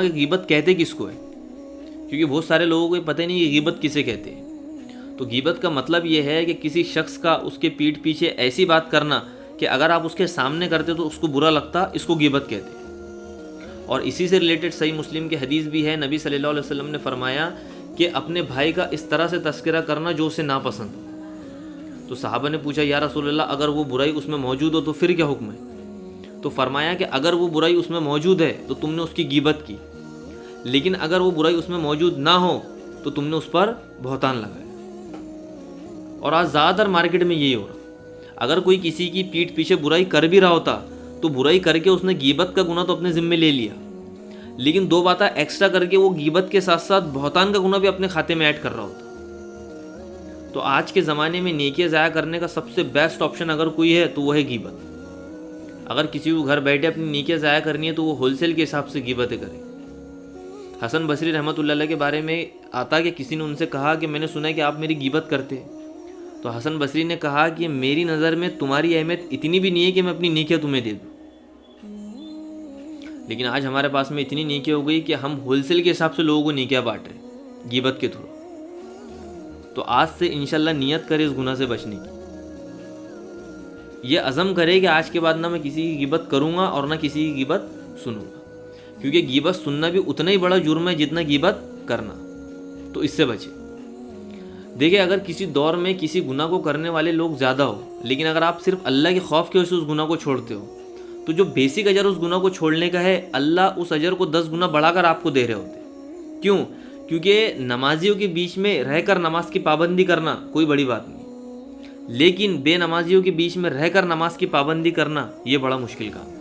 کہ غیبت کہتے کس کو ہے، کیونکہ بہت سارے لوگوں کو پتہ نہیں کہ غیبت کسے کہتے ہیں۔ تو غیبت کا مطلب یہ ہے کہ کسی شخص کا اس کے پیٹھ پیچھے ایسی بات کرنا کہ اگر آپ اس کے سامنے کرتے تو اس کو برا لگتا، اس کو غیبت کہتے ہیں۔ اور اسی سے ریلیٹڈ صحیح مسلم کی حدیث بھی ہے، نبی صلی اللہ علیہ وسلم نے فرمایا کہ اپنے بھائی کا اس طرح سے تذکرہ کرنا جو اسے ناپسند ہو۔ تو صحابہ نے پوچھا یا رسول اللہ اگر وہ برائی اس میں موجود ہو تو پھر کیا حکم ہے؟ تو فرمایا کہ اگر وہ برائی اس میں موجود ہے تو تم نے اس کی غیبت کی، لیکن اگر وہ برائی اس میں موجود نہ ہو تو تم نے اس پر بہتان لگایا۔ اور آج زیادہ تر مارکیٹ میں یہی ہو رہا، اگر کوئی کسی کی پیٹھ پیچھے برائی کر بھی رہا ہوتا تو برائی کر کے اس نے غیبت کا گناہ تو اپنے ذمے لے لیا، لیکن دو باتیں ایکسٹرا کر کے وہ غیبت کے ساتھ ساتھ بہتان کا گناہ بھی اپنے کھاتے میں ایڈ کر رہا ہوتا۔ تو آج کے زمانے میں نیکیاں ضائع کرنے کا سب سے بیسٹ آپشن اگر کوئی ہے تو وہ ہے غیبت۔ اگر کسی کو گھر بیٹھے اپنی نیکیاں ضائع کرنی ہے تو وہ ہول سیل کے حساب سے غیبتیں کرے۔ حسن بصری رحمۃ اللہ علیہ کے بارے میں آتا کہ کسی نے ان سے کہا کہ میں نے سنا ہے کہ آپ میری غیبت کرتے ہیں۔ تو حسن بصری نے کہا کہ میری نظر میں تمہاری اہمیت اتنی بھی نہیں ہے کہ میں اپنی نیکیاں تمہیں دے دوں، لیکن آج ہمارے پاس میں اتنی نیکیاں ہو گئی کہ ہم ہول سیل کے حساب سے لوگوں کو نیکیاں بانٹ رہے ہیں غیبت کے تھرو۔ تو آج سے انشاءاللہ نیت کرے اس گناہ سے بچنے کی، یہ عزم کرے کہ آج کے بعد نہ میں کسی کی غیبت کروں گا اور نہ کسی کی غیبت سنوں گا، کیونکہ غیبت سننا بھی اتنا ہی بڑا جرم ہے جتنا غیبت کرنا۔ تو اس سے بچے۔ دیکھیں اگر کسی دور میں کسی گناہ کو کرنے والے لوگ زیادہ ہو، لیکن اگر آپ صرف اللہ کے خوف کی وجہ سے اس گناہ کو چھوڑتے ہو تو جو بیسک اجر اس گناہ کو چھوڑنے کا ہے اللہ اس اجر کو 10 گنا بڑھا کر آپ کو دے رہے ہوتے۔ کیوں؟ کیونکہ نمازیوں کے بیچ میں رہ کر نماز کی پابندی کرنا کوئی بڑی بات نہیں، لیکن بے نمازیوں کے بیچ میں رہ کر نماز کی پابندی کرنا یہ بڑا مشکل کام ہے۔